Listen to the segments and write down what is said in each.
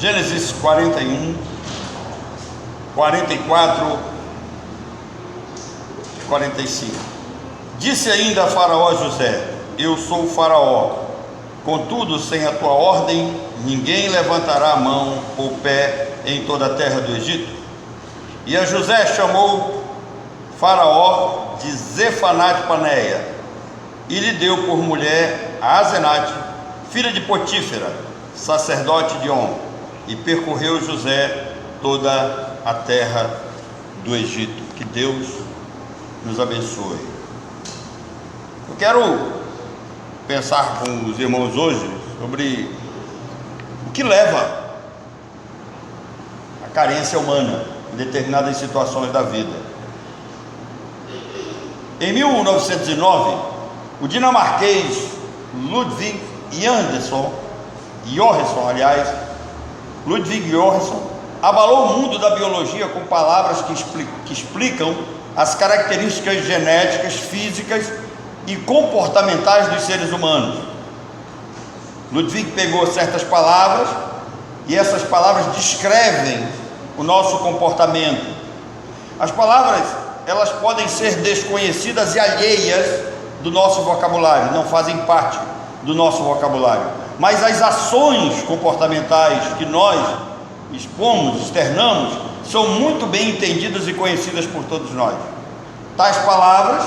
Gênesis 41, 44, 45. Disse ainda a Faraó a José: eu sou o Faraó, contudo, sem a tua ordem, ninguém levantará a mão ou pé em toda a terra do Egito. E a José chamou Faraó de Zefanate-Paneia, e lhe deu por mulher a Asenate, filha de Potífera, sacerdote de On, e percorreu José toda a terra do Egito. Que Deus nos abençoe. Eu quero pensar com os irmãos hoje sobre o que leva à carência humana em determinadas situações da vida. Em 1909, o dinamarquês Ludwig Göransson abalou o mundo da biologia com palavras que explicam as características genéticas, físicas e comportamentais dos seres humanos. Ludwig pegou certas palavras e essas palavras descrevem o nosso comportamento. As palavras, elas podem ser desconhecidas e alheias do nosso vocabulário, não fazem parte do nosso vocabulário, mas as ações comportamentais que nós expomos, externamos, são muito bem entendidas e conhecidas por todos nós. Tais palavras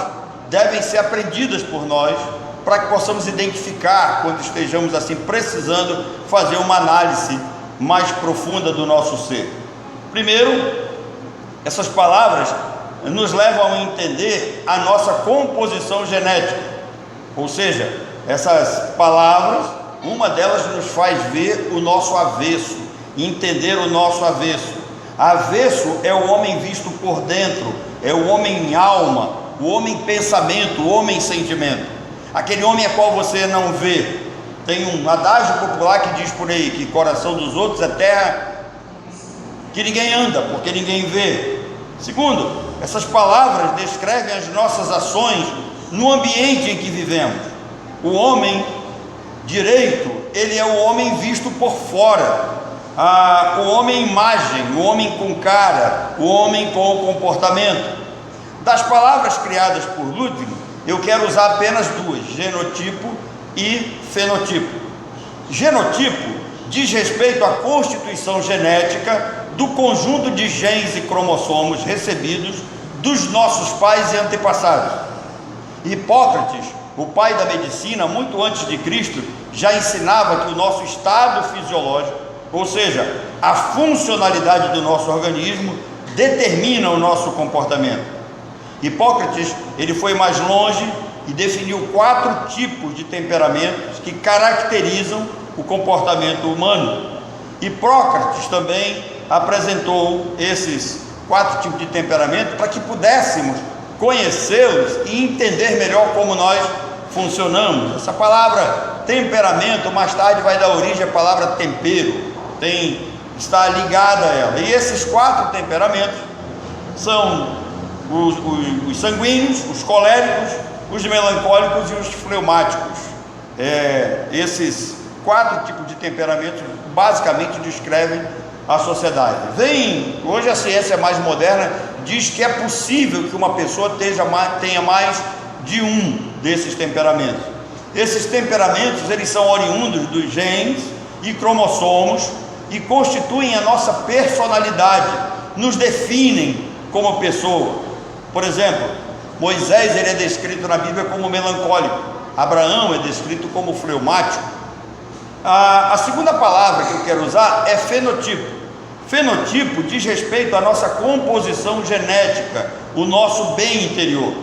devem ser aprendidas por nós para que possamos identificar quando estejamos assim precisando fazer uma análise mais profunda do nosso ser. Primeiro, essas palavras nos levam a entender a nossa composição genética, ou seja, essas palavras, uma delas nos faz ver o nosso avesso, entender o nosso avesso. Avesso é o homem visto por dentro, é o homem alma, o homem pensamento, o homem sentimento, aquele homem a qual você não vê. Tem um adágio popular que diz por aí que coração dos outros é terra que ninguém anda, porque ninguém vê. Segundo, essas palavras descrevem as nossas ações no ambiente em que vivemos. O homem direito, ele é o homem visto por fora, o homem imagem, o homem com cara, o homem com comportamento. Das palavras criadas por Ludwig, eu quero usar apenas duas: genotipo e fenotipo. Genotipo diz respeito à constituição genética do conjunto de genes e cromossomos recebidos dos nossos pais e antepassados. Hipócrates, o pai da medicina, muito antes de Cristo, já ensinava que o nosso estado fisiológico, ou seja, a funcionalidade do nosso organismo, determina o nosso comportamento. Hipócrates, ele foi mais longe e definiu 4 tipos de temperamentos que caracterizam o comportamento humano. Hipócrates também apresentou esses 4 tipos de temperamento para que pudéssemos conhecê-los e entender melhor como nós funcionamos. Essa palavra temperamento mais tarde vai dar origem à palavra tempero, está ligada a ela. E esses 4 temperamentos são os sanguíneos, os coléricos, os melancólicos e os fleumáticos. Esses 4 tipos de temperamentos basicamente descrevem a sociedade. Hoje a ciência mais moderna diz que é possível que uma pessoa tenha mais de um desses temperamentos. Esses temperamentos, eles são oriundos dos genes e cromossomos e constituem a nossa personalidade, nos definem como pessoa. Por exemplo, Moisés, ele é descrito na Bíblia como melancólico, Abraão é descrito como fleumático. A segunda palavra que eu quero usar é fenotipo. Fenotipo diz respeito à nossa composição genética, o nosso bem interior.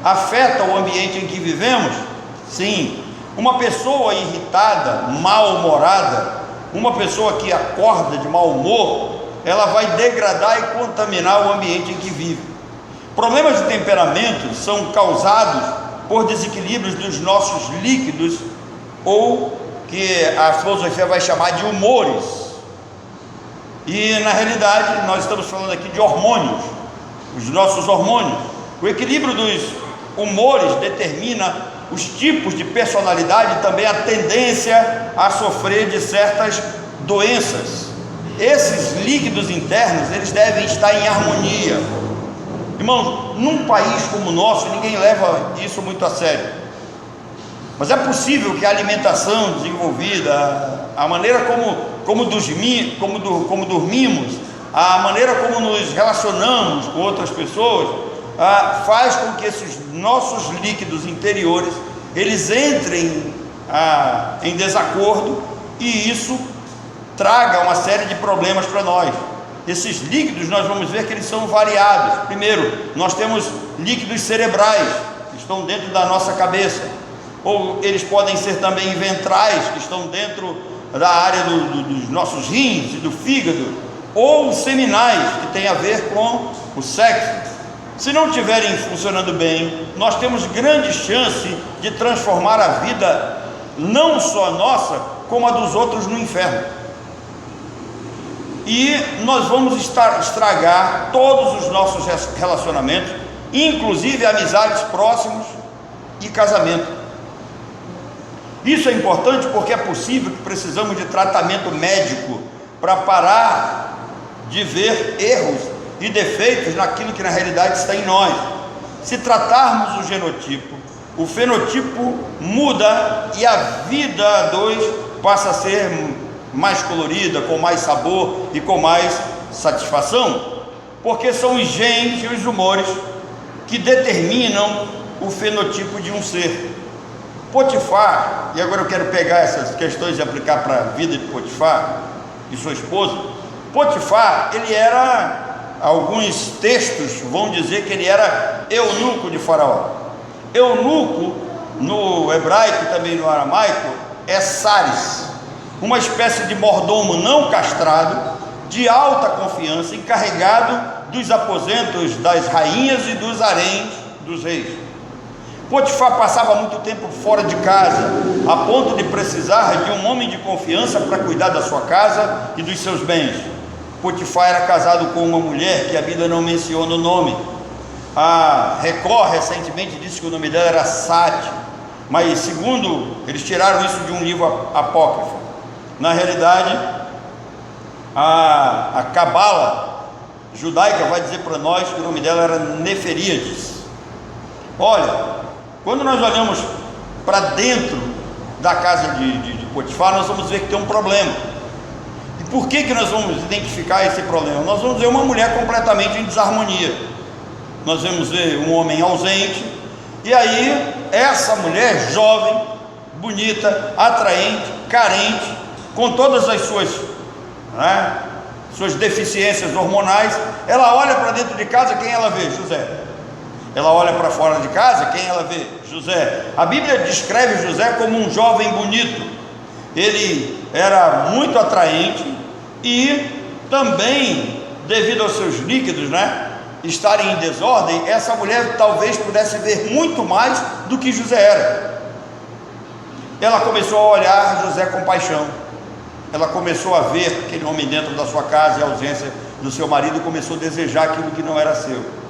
Afeta o ambiente em que vivemos? Sim. Uma pessoa irritada, mal-humorada, uma pessoa que acorda de mau humor, ela vai degradar e contaminar o ambiente em que vive. Problemas de temperamento são causados por desequilíbrios dos nossos líquidos, ou que a filosofia vai chamar de humores. E na realidade nós estamos falando aqui de hormônios, os nossos hormônios. O equilíbrio dos humores determina os tipos de personalidade e também a tendência a sofrer de certas doenças. esses líquidos internos, eles devem estar em harmonia. Irmãos, num país como o nosso, ninguém leva isso muito a sério, mas é possível que a alimentação desenvolvida, a maneira como dormimos, a maneira como nos relacionamos com outras pessoas, faz com que esses nossos líquidos interiores, eles entrem em desacordo, e isso traga uma série de problemas para nós. Esses líquidos, nós vamos ver que eles são variados. Primeiro, nós temos líquidos cerebrais, que estão dentro da nossa cabeça, ou eles podem ser também ventrais, que estão dentro da área dos nossos rins e do fígado, ou seminais, que tem a ver com o sexo. Se não estiverem funcionando bem, nós temos grande chance de transformar a vida, não só a nossa, como a dos outros, no inferno. E nós vamos estragar todos os nossos relacionamentos, inclusive amizades próximas e casamento. Isso é importante porque é possível que precisamos de tratamento médico para parar de ver erros e defeitos naquilo que na realidade está em nós. Se tratarmos o genotipo, o fenotipo muda e a vida a dois passa a ser mais colorida, com mais sabor e com mais satisfação, porque são os genes e os humores que determinam o fenotipo de um ser. Potifar, e agora eu quero pegar essas questões e aplicar para a vida de Potifar e sua esposa. Potifar, ele era, alguns textos vão dizer que ele era eunuco de Faraó. Eunuco no hebraico e também no aramaico é saris, uma espécie de mordomo não castrado, de alta confiança, encarregado dos aposentos das rainhas e dos haréns dos reis. Potifar passava muito tempo fora de casa, a ponto de precisar de um homem de confiança para cuidar da sua casa e dos seus bens. Potifar era casado com uma mulher que a Bíblia não menciona o nome. A Record recentemente disse que o nome dela era Sate, mas segundo, eles tiraram isso de um livro apócrifo. Na realidade, a Cabala judaica vai dizer para nós que o nome dela era Neferíades. Olha, quando nós olhamos para dentro da casa de Potifar, nós vamos ver que tem um problema. E por que nós vamos identificar esse problema? Nós vamos ver uma mulher completamente em desarmonia, nós vamos ver um homem ausente, e aí essa mulher jovem, bonita, atraente, carente, com todas as suas deficiências hormonais, ela olha para dentro de casa, quem ela vê? José. Ela olha para fora de casa, quem ela vê? José. A Bíblia descreve José como um jovem bonito. Ele era muito atraente e também, devido aos seus líquidos, estarem em desordem, essa mulher talvez pudesse ver muito mais do que José era. Ela começou a olhar José com paixão. Ela começou a ver aquele homem dentro da sua casa e a ausência do seu marido, e começou a desejar aquilo que não era seu.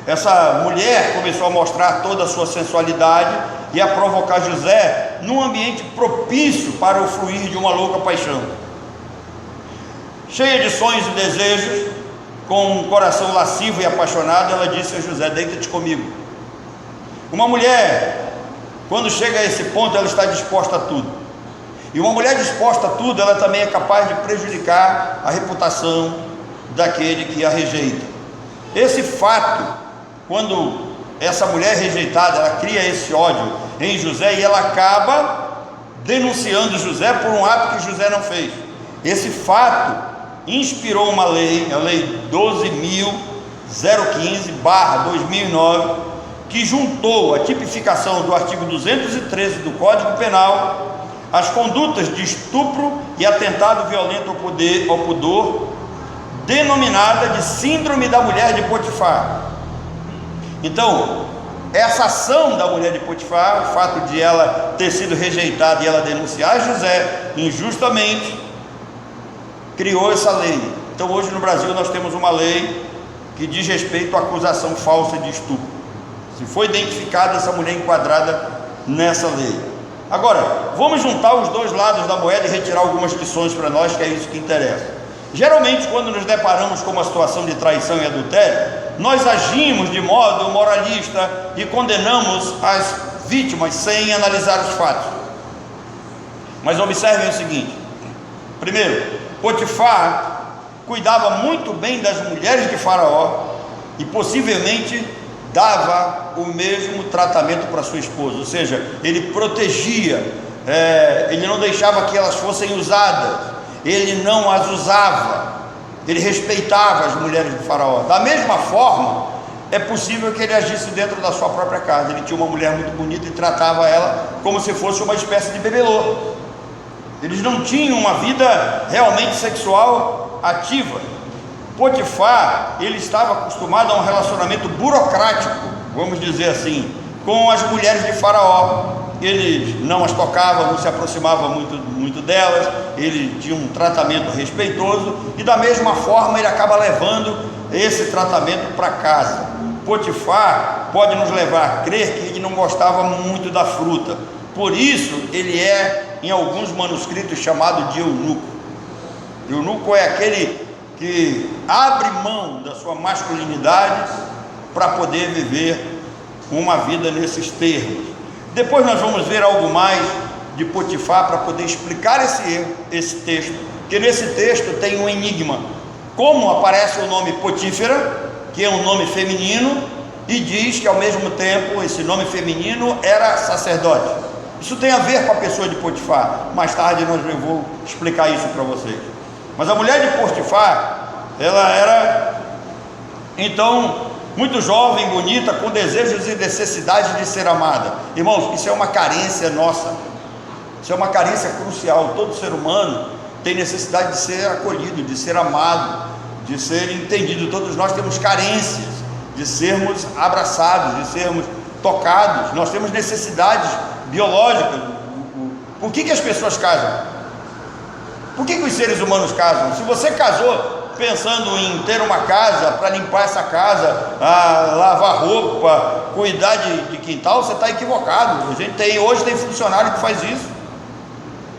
Essa mulher começou a mostrar toda a sua sensualidade e a provocar José num ambiente propício para o fluir de uma louca paixão. Cheia de sonhos e desejos, com um coração lascivo e apaixonado, ela disse a José: deita-te comigo. Uma mulher, quando chega a esse ponto, ela está disposta a tudo. E uma mulher disposta a tudo, ela também é capaz de prejudicar a reputação daquele que a rejeita. Esse fato, quando essa mulher rejeitada, ela cria esse ódio em José, e ela acaba denunciando José por um ato que José não fez. Esse fato inspirou uma lei, a lei 12.015/2009, que juntou a tipificação do artigo 213 do Código Penal, as condutas de estupro e atentado violento ao pudor, denominada de síndrome da mulher de Potifar. Então, essa ação da mulher de Potifar, o fato de ela ter sido rejeitada e ela denunciar José injustamente, criou essa lei. Então hoje no Brasil nós temos uma lei que diz respeito à acusação falsa de estupro. Se foi identificada essa mulher enquadrada nessa lei. Agora, vamos juntar os dois lados da moeda e retirar algumas lições para nós, que é isso que interessa. Geralmente, quando nos deparamos com uma situação de traição e adultério, nós agimos de modo moralista e condenamos as vítimas sem analisar os fatos. Mas observem o seguinte: primeiro, Potifar cuidava muito bem das mulheres de Faraó e possivelmente dava o mesmo tratamento para sua esposa, ou seja, ele protegia, ele não deixava que elas fossem usadas, ele não as usava, ele respeitava as mulheres de Faraó. Da mesma forma, é possível que ele agisse dentro da sua própria casa. Ele tinha uma mulher muito bonita e tratava ela como se fosse uma espécie de bebelô. Eles não tinham uma vida realmente sexual ativa. Potifar, ele estava acostumado a um relacionamento burocrático, vamos dizer assim, com as mulheres de Faraó. Ele não as tocava, não se aproximava muito delas, ele tinha um tratamento respeitoso, e da mesma forma ele acaba levando esse tratamento para casa. Potifar pode nos levar a crer que ele não gostava muito da fruta, por isso ele é, em alguns manuscritos, chamado de eunuco. Eunuco é aquele que abre mão da sua masculinidade para poder viver uma vida nesses termos. Depois nós vamos ver algo mais de Potifar para poder explicar esse texto, porque nesse texto tem um enigma. Como aparece o nome Potífera, que é um nome feminino, e diz que ao mesmo tempo esse nome feminino era sacerdote. Isso tem a ver com a pessoa de Potifar. Mais tarde eu vou explicar isso para vocês. Mas a mulher de Potifar, ela era então muito jovem, bonita, com desejos e necessidade de ser amada. Irmãos, isso é uma carência nossa, isso é uma carência crucial. Todo ser humano tem necessidade de ser acolhido, de ser amado, de ser entendido. Todos nós temos carências de sermos abraçados, de sermos tocados. Nós temos necessidades biológicas. Por que as pessoas casam? Por que os seres humanos casam? Se você casou pensando em ter uma casa, para limpar essa casa, lavar roupa, cuidar de quintal, você está equivocado. Hoje tem funcionário que faz isso.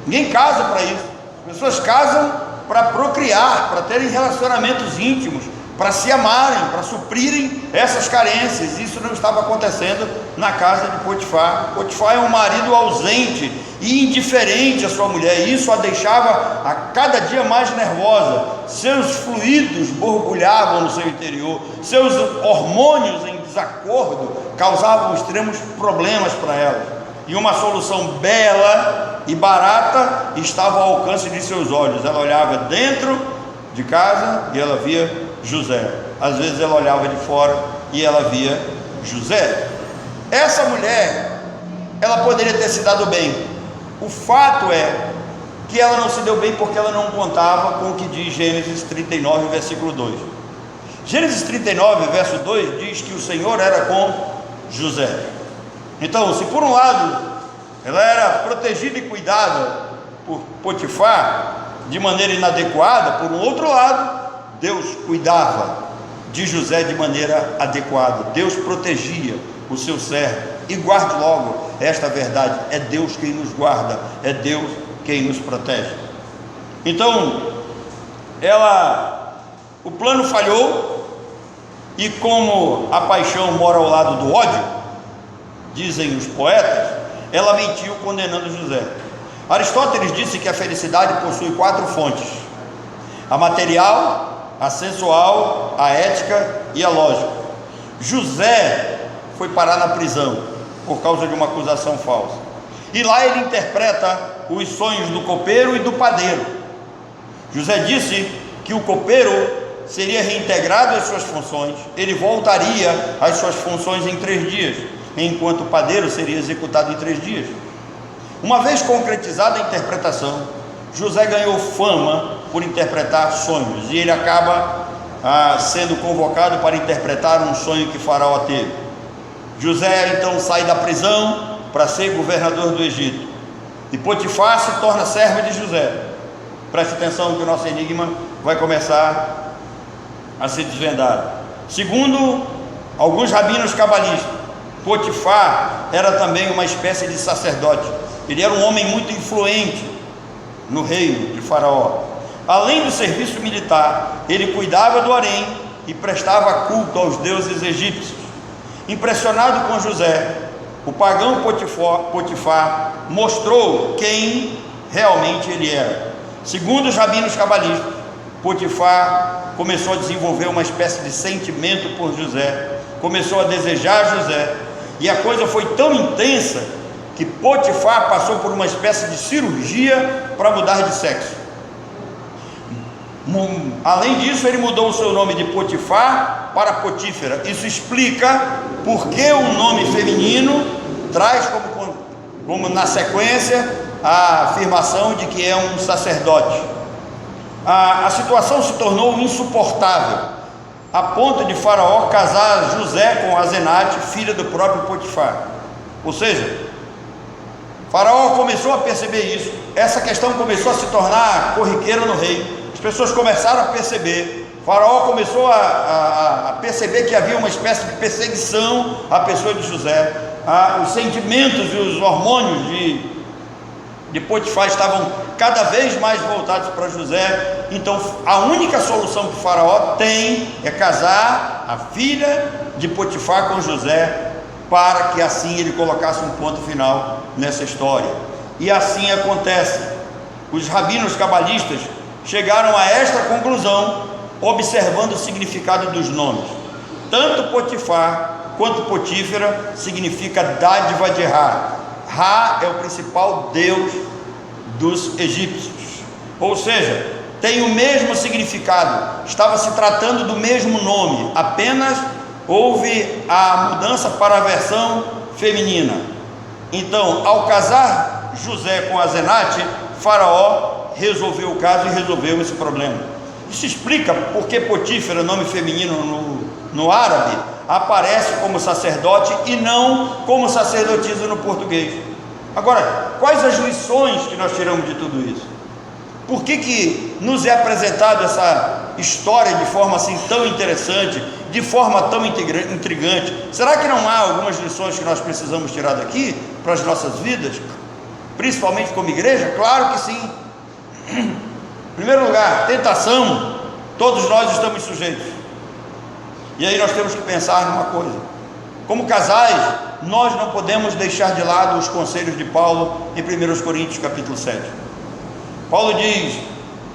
Ninguém casa para isso. As pessoas casam para procriar, para terem relacionamentos íntimos, para se amarem, para suprirem essas carências. Isso não estava acontecendo na casa de Potifar. Potifar é um marido ausente e indiferente à sua mulher, e isso a deixava a cada dia mais nervosa. Seus fluidos borbulhavam no seu interior, seus hormônios em desacordo causavam extremos problemas para ela, e uma solução bela e barata estava ao alcance de seus olhos. Ela olhava dentro de casa e ela via José. Às vezes ela olhava de fora e ela via José. Essa mulher, ela poderia ter se dado bem. O fato é que ela não se deu bem porque ela não contava com o que diz Gênesis 39, versículo 2. Gênesis 39, verso 2 diz que o Senhor era com José. Então, se por um lado ela era protegida e cuidada por Potifar de maneira inadequada, por um outro lado, Deus cuidava de José de maneira adequada. Deus protegia o seu servo. E guarde logo esta verdade: é Deus quem nos guarda, é Deus quem nos protege. Então, o plano falhou, e como a paixão mora ao lado do ódio, dizem os poetas, ela mentiu condenando José. Aristóteles disse que a felicidade possui 4 fontes: a material, a sensual, a ética e a lógica. José foi parar na prisão por causa de uma acusação falsa, e lá ele interpreta os sonhos do copeiro e do padeiro. José disse que o copeiro seria reintegrado às suas funções, ele voltaria às suas funções em 3 dias, enquanto o padeiro seria executado em 3 dias. Uma vez concretizada a interpretação, José ganhou fama por interpretar sonhos, e ele acaba sendo convocado para interpretar um sonho que Faraó teve. José então sai da prisão para ser governador do Egito, e Potifar se torna servo de José. Preste atenção que o nosso enigma vai começar a ser desvendado. Segundo alguns rabinos cabalistas, Potifar era também uma espécie de sacerdote. Ele era um homem muito influente no reino de Faraó. Além do serviço militar, ele cuidava do harém e prestava culto aos deuses egípcios. Impressionado com José, o pagão Potifar mostrou quem realmente ele era. Segundo os rabinos cabalistas, Potifar começou a desenvolver uma espécie de sentimento por José, começou a desejar José, e a coisa foi tão intensa que Potifar passou por uma espécie de cirurgia para mudar de sexo. Além disso, ele mudou o seu nome de Potifar para Potífera. Isso explica porque o nome feminino traz como na sequência a afirmação de que é um sacerdote. A situação se tornou insuportável, a ponto de Faraó casar José com Asenate, filha do próprio Potifar. Ou seja, Faraó começou a perceber isso, essa questão começou a se tornar corriqueira no reino. As pessoas começaram a perceber, Faraó começou a perceber que havia uma espécie de perseguição à pessoa de José. Os sentimentos e os hormônios de Potifar estavam cada vez mais voltados para José. Então a única solução que Faraó tem é casar a filha de Potifar com José, para que assim ele colocasse um ponto final nessa história. E assim acontece. Os rabinos cabalistas chegaram a esta conclusão observando o significado dos nomes. Tanto Potifar quanto Potífera significa dádiva de Ra. Ra é o principal deus dos egípcios, ou seja, tem o mesmo significado, estava se tratando do mesmo nome, apenas houve a mudança para a versão feminina. Então, ao casar José com Asenate, Faraó resolveu o caso e resolveu esse problema. Isso explica porque Potífera, nome feminino no árabe, aparece como sacerdote e não como sacerdotisa no português. Agora, quais as lições que nós tiramos de tudo isso? Por que nos é apresentado essa história de forma assim tão interessante, de forma tão intrigante? Será que não há algumas lições que nós precisamos tirar daqui para as nossas vidas, principalmente como igreja? Claro que sim. Em primeiro lugar, tentação, todos nós estamos sujeitos. E aí nós temos que pensar numa coisa: como casais, nós não podemos deixar de lado os conselhos de Paulo em 1 Coríntios capítulo 7. Paulo diz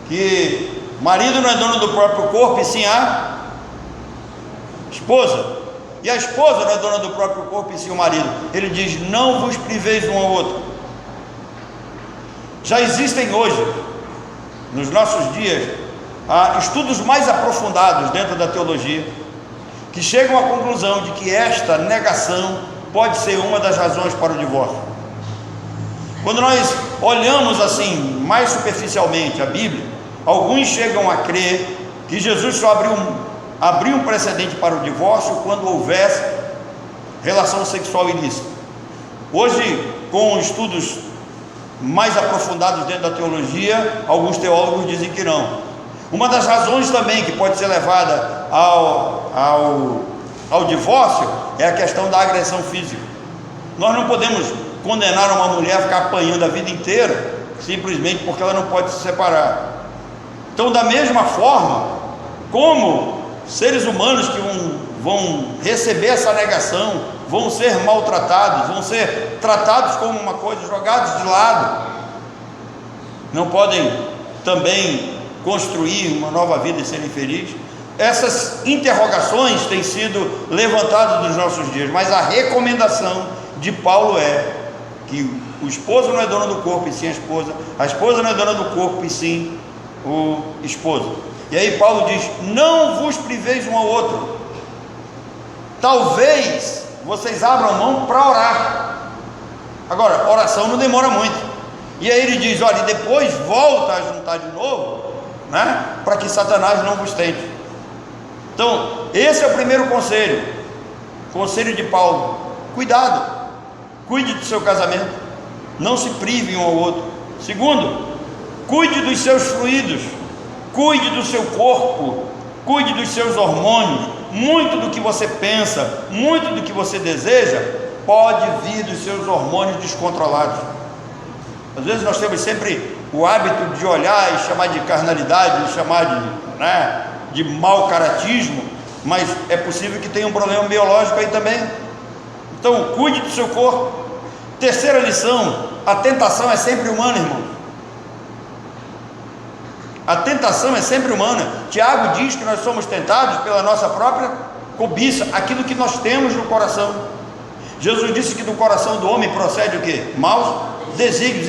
que marido não é dono do próprio corpo, e sim a esposa, e a esposa não é dona do próprio corpo, e sim o marido. Ele diz: não vos priveis um ao outro. Já existem hoje, nos nossos dias, estudos mais aprofundados dentro da teologia, que chegam à conclusão de que esta negação pode ser uma das razões para o divórcio. Quando nós olhamos assim, mais superficialmente a Bíblia, alguns chegam a crer que Jesus só abriu um precedente para o divórcio quando houvesse relação sexual ilícita. Hoje, com estudos mais aprofundados dentro da teologia, alguns teólogos dizem que não. Uma das razões também que pode ser levada ao divórcio é a questão da agressão física. Nós não podemos condenar uma mulher a ficar apanhando a vida inteira simplesmente porque ela não pode se separar. Então, da mesma forma como seres humanos que vão receber essa negação, vão ser maltratados, vão ser tratados como uma coisa, jogados de lado, não podem também construir uma nova vida e serem felizes. Essas interrogações têm sido levantadas nos nossos dias, mas a recomendação de Paulo é que o esposo não é dono do corpo e sim a esposa não é dona do corpo e sim o esposo. E aí Paulo diz: não vos priveis um ao outro. Talvez vocês abram mão para orar. Agora, oração não demora muito. E aí ele diz: olha, e depois volta a juntar de novo, né, para que Satanás não vos tente. Então, esse é o primeiro conselho de Paulo: cuidado, cuide do seu casamento, não se prive um ao outro. Segundo, cuide dos seus fluidos, cuide do seu corpo, cuide dos seus hormônios. Muito do que você pensa, muito do que você deseja, pode vir dos seus hormônios descontrolados. Às vezes nós temos sempre o hábito de olhar e chamar de carnalidade, e chamar de mau caratismo, mas é possível que tenha um problema biológico aí também. Então cuide do seu corpo. Terceira lição: a tentação é sempre humana, irmão. A tentação é sempre humana. Tiago diz que nós somos tentados pela nossa própria cobiça, aquilo que nós temos no coração. Jesus disse que do coração do homem procede o quê? Maus desígnios,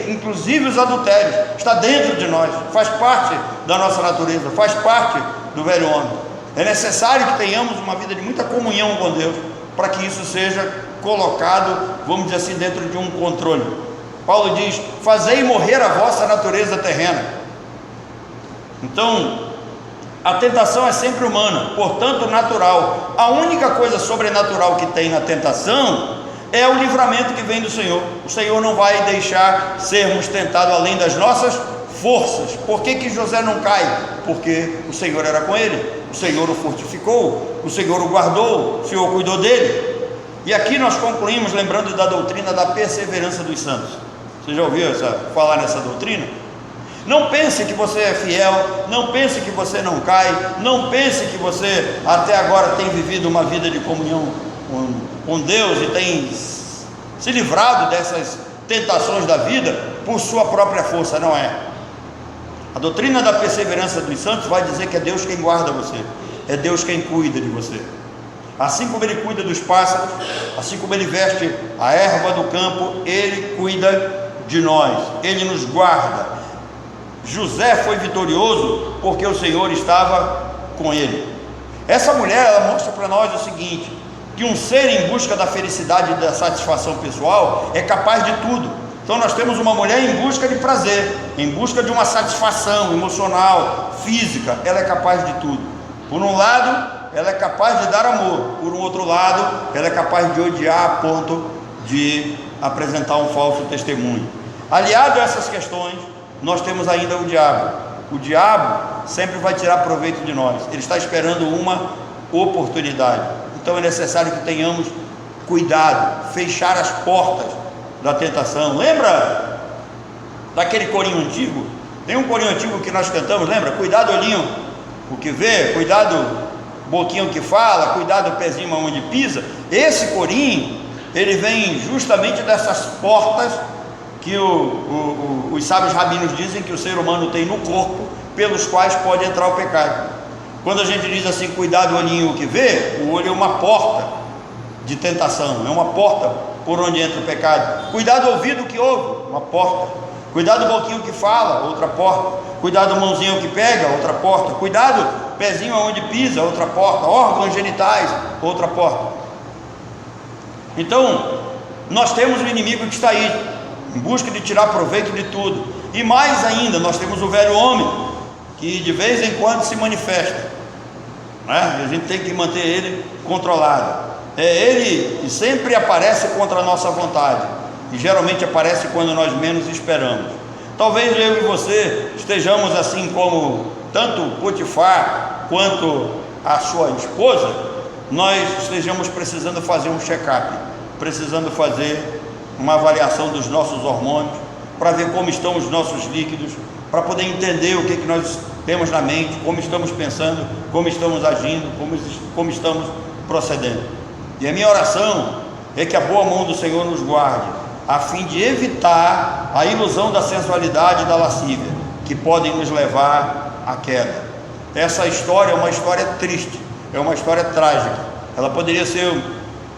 inclusive os adultérios. Está dentro de nós, faz parte da nossa natureza, faz parte do velho homem. É necessário que tenhamos uma vida de muita comunhão com Deus, para que isso seja colocado, vamos dizer assim, dentro de um controle. Paulo diz: fazei morrer a vossa natureza terrena. Então, a tentação é sempre humana, portanto natural. A única coisa sobrenatural que tem na tentação é o livramento que vem do Senhor. O Senhor não vai deixar sermos tentados além das nossas forças. Por que José não cai? Porque o Senhor era com ele, o Senhor o fortificou, o Senhor o guardou, o Senhor cuidou dele. E aqui nós concluímos lembrando da doutrina da perseverança dos santos. Você já ouviu falar nessa doutrina? Não pense que você é fiel, não pense que você não cai, não pense que você até agora tem vivido uma vida de comunhão com Deus e tem se livrado dessas tentações da vida por sua própria força. Não é. A doutrina da perseverança dos santos vai dizer que é Deus quem guarda você, é Deus quem cuida de você. Assim como Ele cuida dos pássaros, assim como Ele veste a erva do campo, Ele cuida de nós, Ele nos guarda. José foi vitorioso porque o Senhor estava com ele. Essa mulher, ela mostra para nós o seguinte: que um ser em busca da felicidade e da satisfação pessoal é capaz de tudo. Então nós temos uma mulher em busca de prazer, em busca de uma satisfação emocional, física. Ela é capaz de tudo. Por um lado, ela é capaz de dar amor. Por um outro lado, ela é capaz de odiar a ponto de apresentar um falso testemunho. Aliado a essas questões, nós temos ainda o diabo. O diabo sempre vai tirar proveito de nós. Ele está esperando uma oportunidade. Então é necessário que tenhamos cuidado, fechar as portas da tentação. Lembra daquele corinho antigo? Tem um corinho antigo que nós cantamos, lembra? Cuidado olhinho o que vê, cuidado boquinha o que fala, cuidado pezinho onde pisa. Esse corinho, ele vem justamente dessas portas que os sábios rabinos dizem que o ser humano tem no corpo, pelos quais pode entrar o pecado. Quando a gente diz assim, cuidado olhinho o que vê, o olho é uma porta de tentação, é uma porta por onde entra o pecado. Cuidado ouvido o que ouve, uma porta. Cuidado boquinho que fala, outra porta. Cuidado mãozinho que pega, outra porta. Cuidado pezinho aonde pisa, outra porta. Órgãos genitais, outra porta. Então nós temos o inimigo que está aí em busca de tirar proveito de tudo. E mais ainda, nós temos o velho homem, que de vez em quando se manifesta, né? E a gente tem que manter ele controlado. Ele sempre aparece contra a nossa vontade, e geralmente aparece quando nós menos esperamos. Talvez eu e você estejamos assim como tanto Potifar quanto a sua esposa. Nós estejamos precisando fazer um check-up, precisando fazer uma avaliação dos nossos hormônios, para ver como estão os nossos líquidos, para poder entender o que nós temos na mente, como estamos pensando, como estamos agindo, como estamos procedendo. E a minha oração é que a boa mão do Senhor nos guarde, a fim de evitar a ilusão da sensualidade e da lascívia, que podem nos levar à queda. Essa história é uma história triste, é uma história trágica. Ela poderia ser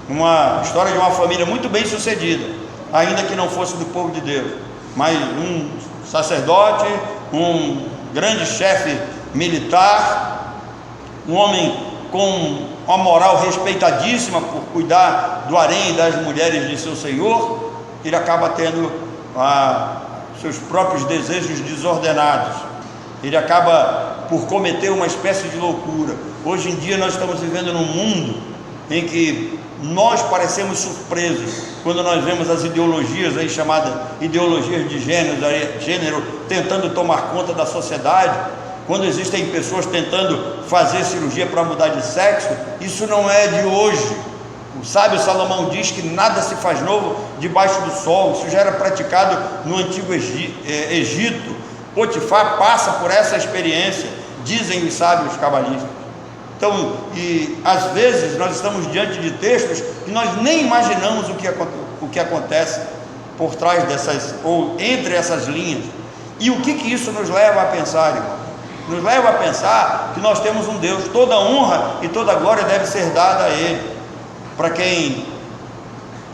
uma história de uma família muito bem sucedida, ainda que não fosse do povo de Deus, mas um sacerdote, um grande chefe militar, um homem com uma moral respeitadíssima por cuidar do harém e das mulheres de seu senhor, ele acaba tendo seus próprios desejos desordenados, ele acaba por cometer uma espécie de loucura. Hoje em dia nós estamos vivendo num mundo em que nós parecemos surpresos quando nós vemos as ideologias aí chamadas ideologias de gênero tentando tomar conta da sociedade. Quando existem pessoas tentando fazer cirurgia para mudar de sexo, isso não é de hoje, O sábio Salomão diz que nada se faz novo debaixo do sol. Isso já era praticado no antigo Egito. Potifar passa por essa experiência, dizem os sábios cabalistas. Então, e às vezes nós estamos diante de textos que nós nem imaginamos o que acontece por trás dessas, ou entre essas linhas. E o que isso nos leva a pensar, irmão? Nos leva a pensar que nós temos um Deus, toda honra e toda glória deve ser dada a Ele. Para quem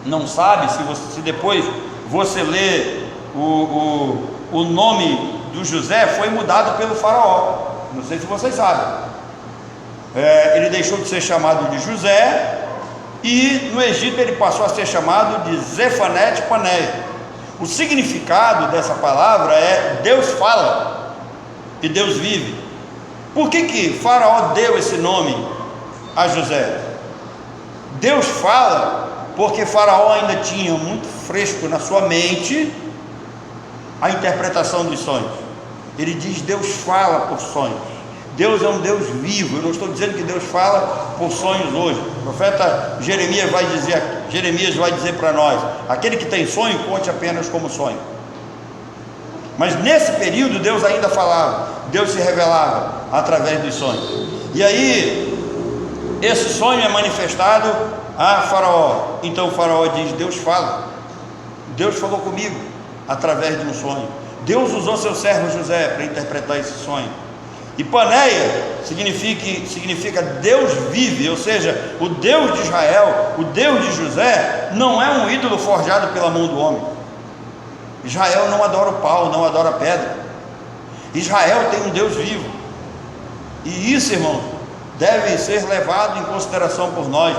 não sabe, se depois você lê o nome do José, foi mudado pelo faraó. Não sei se vocês sabem. Ele deixou de ser chamado de José, e no Egito ele passou a ser chamado de Zefanete Paneia. O significado dessa palavra é Deus fala e Deus vive. Por que faraó deu esse nome a José? Deus fala porque faraó ainda tinha muito fresco na sua mente a interpretação dos sonhos. Ele diz: Deus fala por sonhos. Deus é um Deus vivo. Eu não estou dizendo que Deus fala por sonhos hoje. O profeta Jeremias vai dizer para nós: aquele que tem sonho, conte apenas como sonho. Mas nesse período Deus ainda falava, Deus se revelava através dos sonhos. E aí esse sonho é manifestado a faraó. Então o faraó diz: Deus fala. Deus falou comigo através de um sonho. Deus usou seu servo José para interpretar esse sonho. E Paneia significa Deus vive, ou seja, o Deus de Israel, o Deus de José, não é um ídolo forjado pela mão do homem. Israel não adora o pau, não adora a pedra. Israel tem um Deus vivo. E isso, irmão, deve ser levado em consideração por nós.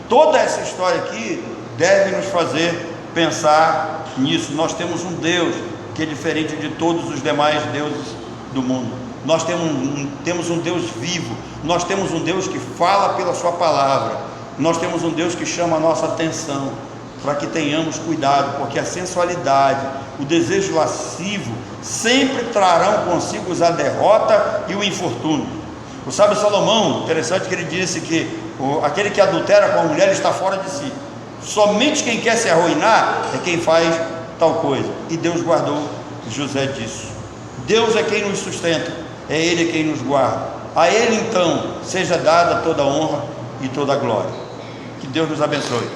Toda essa história aqui deve nos fazer pensar nisso. Nós temos um Deus que é diferente de todos os demais deuses do mundo. Nós temos um Deus vivo. Nós temos um Deus que fala pela sua palavra. Nós temos um Deus que chama a nossa atenção, para que tenhamos cuidado, porque a sensualidade, o desejo lascivo sempre trarão consigo a derrota e o infortúnio. O sábio Salomão, interessante que ele disse que aquele que adultera com a mulher está fora de si. Somente quem quer se arruinar é quem faz tal coisa. E Deus guardou José disso. Deus é quem nos sustenta, é Ele quem nos guarda. A Ele então seja dada toda a honra e toda a glória. Que Deus nos abençoe.